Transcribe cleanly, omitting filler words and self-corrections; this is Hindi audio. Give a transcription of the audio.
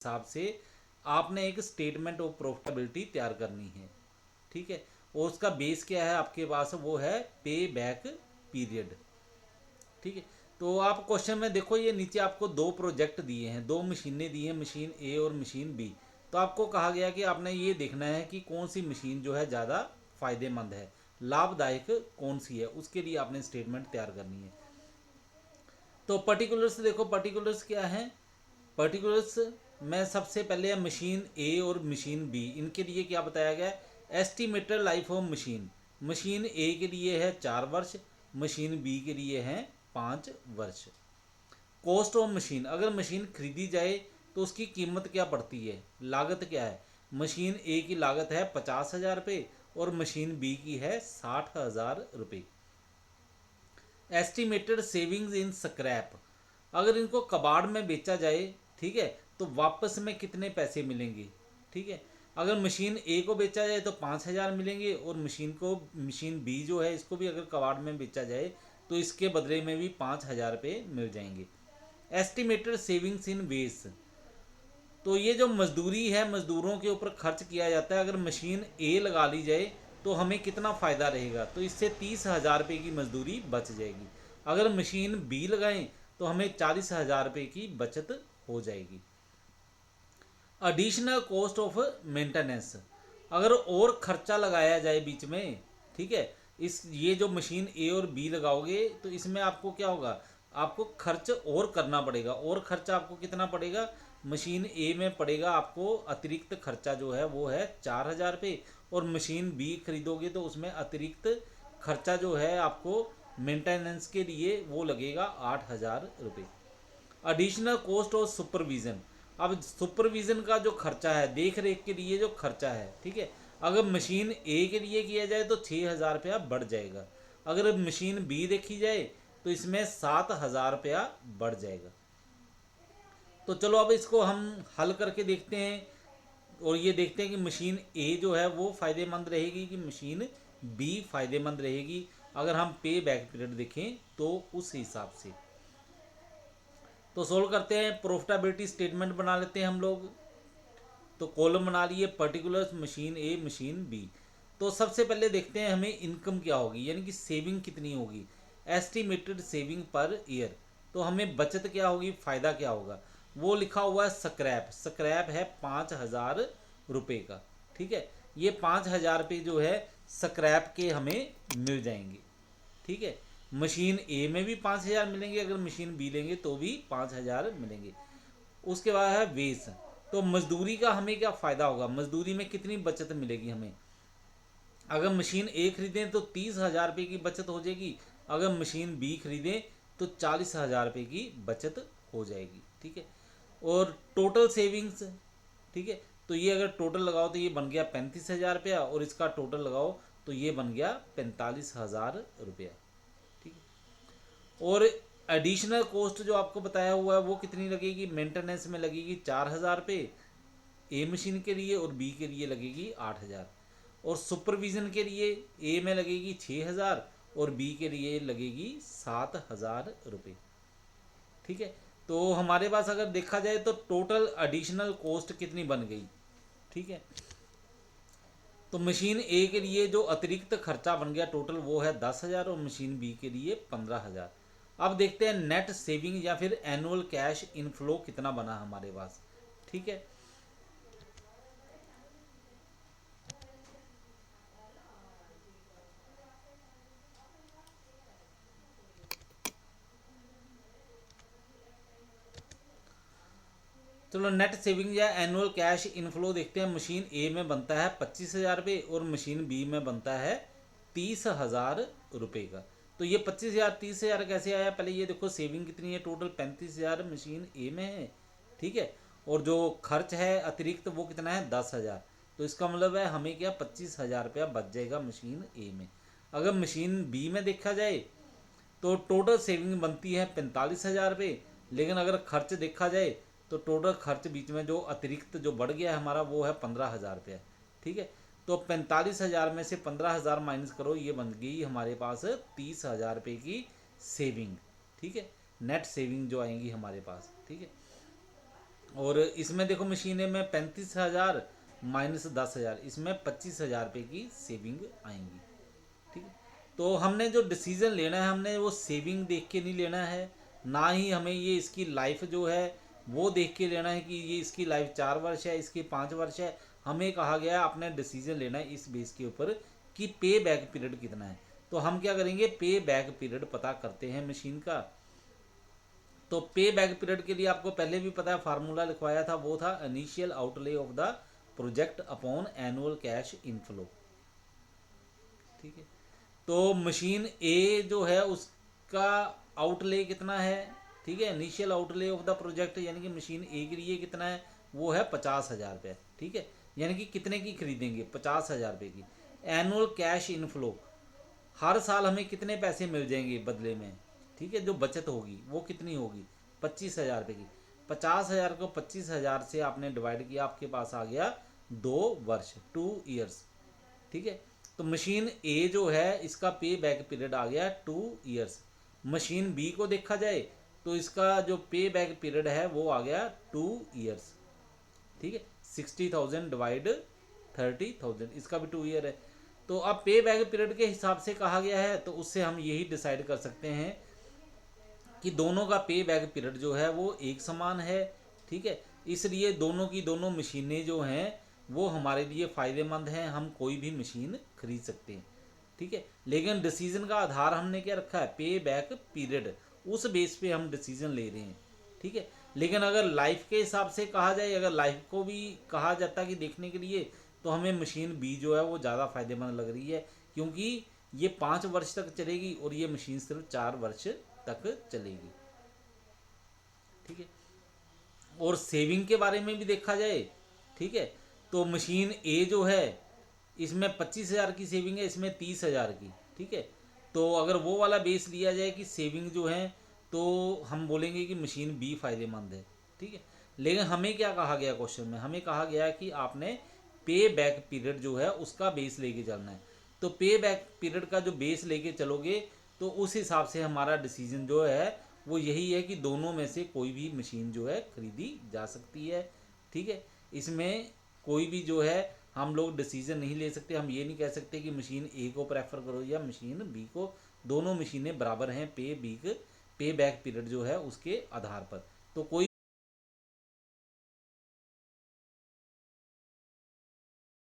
हिसाब से आपने एक स्टेटमेंट ऑफ प्रॉफिटेबिलिटी तैयार करनी है। ठीक है, और उसका बेस क्या है आपके पास, वो है पे बैक पीरियड। ठीक है, तो आप क्वेश्चन में देखो, ये नीचे आपको दो प्रोजेक्ट दिए हैं, दो मशीनें दी हैं, मशीन ए और मशीन बी। तो आपको कहा गया कि आपने ये देखना है कि कौन सी मशीन जो है ज़्यादा फायदेमंद है, लाभदायक कौन सी है, उसके लिए आपने स्टेटमेंट तैयार करनी है। तो पर्टिकुलर्स देखो, पर्टिकुलर्स क्या है, पर्टिकुलर्स में सबसे पहले मशीन ए और मशीन बी, इनके लिए क्या बताया गया है, estimated life of machine. Machine A के लिए है 4 वर्ष, मशीन बी के लिए है 5 वर्ष। कॉस्ट ऑफ मशीन, अगर मशीन खरीदी जाए तो उसकी कीमत क्या पड़ती है, लागत क्या है। मशीन ए की लागत है 50,000 रुपये और मशीन बी की है 60,000 रुपये। एस्टिमेटेड सेविंग्स इन स्क्रैप, अगर इनको कबाड़ में बेचा जाए, ठीक है, तो वापस में कितने पैसे मिलेंगे। ठीक है, अगर मशीन ए को बेचा जाए तो 5,000 मिलेंगे, और मशीन बी जो है इसको भी अगर कबाड़ में बेचा जाए तो इसके बदले में भी 5,000 रुपये मिल जाएंगे। एस्टिमेटेड सेविंग्स इन वेस्ट, तो ये जो मजदूरी है, मजदूरों के ऊपर खर्च किया जाता है, अगर मशीन ए लगा ली जाए तो हमें कितना फ़ायदा रहेगा, तो इससे 30,000 रुपये की मजदूरी बच जाएगी। अगर मशीन बी लगाएं तो हमें 40,000 रुपये की बचत हो जाएगी। एडिशनल कॉस्ट ऑफ मेंटेनेंस, अगर और खर्चा लगाया जाए बीच में, ठीक है, इस ये जो मशीन ए और बी लगाओगे तो इसमें आपको क्या होगा, आपको खर्च और करना पड़ेगा। और खर्चा आपको कितना पड़ेगा, मशीन ए में पड़ेगा आपको अतिरिक्त खर्चा जो है वो है 4,000 रुपये, और मशीन बी खरीदोगे तो उसमें अतिरिक्त खर्चा जो है आपको मेंटेनेंस के लिए वो लगेगा 8,000 रुपये। एडिशनल कॉस्ट ऑफ सुपरविजन, अब सुपरविजन का जो खर्चा है, देख रेख के लिए जो खर्चा है, ठीक है, अगर मशीन ए के लिए किया जाए तो 6,000 रुपया बढ़ जाएगा, अगर मशीन बी देखी जाए तो इसमें 7,000 रुपया बढ़ जाएगा। तो चलो अब इसको हम हल करके देखते हैं, और ये देखते हैं कि मशीन ए जो है वो फ़ायदेमंद रहेगी कि मशीन बी फ़ायदेमंद रहेगी, अगर हम पे बैक पीरियड देखें तो उस हिसाब से। तो सोल्व करते हैं, प्रॉफिटेबिलिटी स्टेटमेंट बना लेते हैं हम लोग। तो कॉलम बना लिए, पर्टिकुलर्स मशीन ए मशीन बी। तो सबसे पहले देखते हैं हमें इनकम क्या होगी, यानी कि सेविंग कितनी होगी, एस्टिमेटेड सेविंग पर ईयर। तो हमें बचत क्या होगी, फ़ायदा क्या होगा, वो लिखा हुआ है स्क्रैप, स्क्रैप है 5,000 रुपये का। ठीक है, ये 5,000 रुपये जो है स्क्रैप के हमें मिल जाएंगे। ठीक है, मशीन ए में भी 5,000 मिलेंगे, अगर मशीन बी लेंगे तो भी 5,000 मिलेंगे। उसके बाद है वेस, तो मजदूरी का हमें क्या फ़ायदा होगा, मजदूरी में कितनी बचत मिलेगी हमें। अगर मशीन ए खरीदें तो 30,000 रुपये की बचत हो जाएगी, अगर मशीन बी खरीदें तो 40,000 रुपये की बचत हो जाएगी। ठीक है, और टोटल सेविंग्स, ठीक है, तो ये अगर टोटल लगाओ तो ये बन गया 35,000 रुपया, और इसका टोटल लगाओ तो ये बन गया 45,000 रुपया। ठीक है, और एडिशनल कॉस्ट जो आपको बताया हुआ है वो कितनी लगेगी, मेंटेनेंस में लगेगी 4,000 रुपये ए मशीन के लिए, और बी के लिए लगेगी 8,000, और सुपरविजन के लिए ए में लगेगी 6,000 और बी के लिए लगेगी 7,000 रुपये। ठीक है, तो हमारे पास अगर देखा जाए तो टोटल एडिशनल कॉस्ट कितनी बन गई। ठीक है, तो मशीन ए के लिए जो अतिरिक्त खर्चा बन गया टोटल वो है 10,000, और मशीन बी के लिए 15,000। अब देखते हैं नेट सेविंग या फिर एनुअल कैश इनफ्लो कितना बना हमारे पास। ठीक है, चलो नेट सेविंग या एनुअल कैश इनफ्लो देखते हैं। मशीन ए में बनता है 25,000 रुपये और मशीन बी में बनता है 30,000 रुपये का। तो ये 25,000 30,000 कैसे आया, पहले ये देखो सेविंग कितनी है, टोटल 35,000 मशीन ए में है। ठीक है, और जो खर्च है अतिरिक्त वो कितना है 10,000, तो इसका मतलब है हमें क्या 25,000 रुपया बच जाएगा मशीन ए में। अगर मशीन बी में देखा जाए तो टोटल सेविंग बनती है 45,000 रुपये, लेकिन अगर खर्च देखा जाए तो टोटल खर्च बीच में जो अतिरिक्त जो बढ़ गया है हमारा वो है 15,000 रुपया। ठीक है, तो 45,000 में से 15,000 माइनस करो, ये बन गई हमारे पास 30,000 रुपये की सेविंग। ठीक है, नेट सेविंग जो आएंगी हमारे पास। ठीक है, और इसमें देखो मशीनें में 35,000 माइनस 10,000, इसमें 25,000 रुपये की सेविंग आएंगी। ठीक है, तो हमने जो डिसीजन लेना है हमने वो सेविंग देख के नहीं लेना है, ना ही हमें ये इसकी लाइफ जो है वो देख के लेना है कि ये इसकी लाइफ 4 वर्ष है, इसकी 5 वर्ष है। हमें कहा गया है आपने डिसीजन लेना है इस बेस के ऊपर कि पे बैक पीरियड कितना है। तो हम क्या करेंगे, पे बैक पीरियड पता करते हैं मशीन का। तो पे बैक पीरियड के लिए आपको पहले भी पता है फार्मूला लिखवाया था, वो था initial outlay of the project upon annual cash inflow. ठीक है, तो मशीन ए जो है उसका आउटले कितना है, ठीक है, initial outlay of the project यानी कि मशीन ए के लिए कितना है, वो है 50,000 रुपये। ठीक है, यानी कि कितने की खरीदेंगे, 50,000 रुपये की। एनुअल कैश इनफ्लो, हर साल हमें कितने पैसे मिल जाएंगे बदले में, ठीक है, जो बचत होगी वो कितनी होगी, 25,000 रुपये की। 50,000 को 25,000 से आपने डिवाइड किया, आपके पास आ गया 2 वर्ष, 2 ईयर्स। ठीक है, तो मशीन ए जो है इसका पे बैक पीरियड आ गया 2 ईयर्स। मशीन बी को देखा जाए तो इसका जो पे बैक पीरियड है वो आ गया 2 ईयर्स। ठीक है, 60,000 डिवाइड 30,000, इसका भी 2 ईयर है। तो अब पे बैक पीरियड के हिसाब से कहा गया है, तो उससे हम यही डिसाइड कर सकते हैं कि दोनों का पे बैक पीरियड जो है वो एक समान है। ठीक है, इसलिए दोनों की दोनों मशीनें जो हैं वो हमारे लिए फ़ायदेमंद हैं, हम कोई भी मशीन खरीद सकते हैं। ठीक है, लेकिन डिसीजन का आधार हमने क्या रखा है, पे बैक पीरियड, उस बेस पे हम डिसीजन ले रहे हैं। ठीक है, लेकिन अगर लाइफ के हिसाब से कहा जाए, अगर लाइफ को भी कहा जाता कि देखने के लिए, तो हमें मशीन बी जो है वो ज़्यादा फायदेमंद लग रही है, क्योंकि ये 5 वर्ष तक चलेगी और ये मशीन सिर्फ 4 वर्ष तक चलेगी। ठीक है, और सेविंग के बारे में भी देखा जाए, ठीक है, तो मशीन ए जो है इसमें 25,000 की सेविंग है, इसमें 30,000 की। ठीक है, तो अगर वो वाला बेस लिया जाए कि सेविंग जो है, तो हम बोलेंगे कि मशीन बी फायदेमंद है। ठीक है, लेकिन हमें क्या कहा गया क्वेश्चन में, हमें कहा गया कि आपने पे बैक पीरियड जो है उसका बेस लेके चलना है। तो पे बैक पीरियड का जो बेस लेके चलोगे तो उस हिसाब से हमारा डिसीजन जो है वो यही है कि दोनों में से कोई भी मशीन जो है खरीदी जा सकती है। ठीक है, इसमें कोई भी जो है हम लोग डिसीजन नहीं ले सकते, हम ये नहीं कह सकते कि मशीन ए को प्रेफर करो या मशीन बी को। दोनों मशीनें बराबर हैं पे बैक पीरियड जो है उसके आधार पर। तो कोई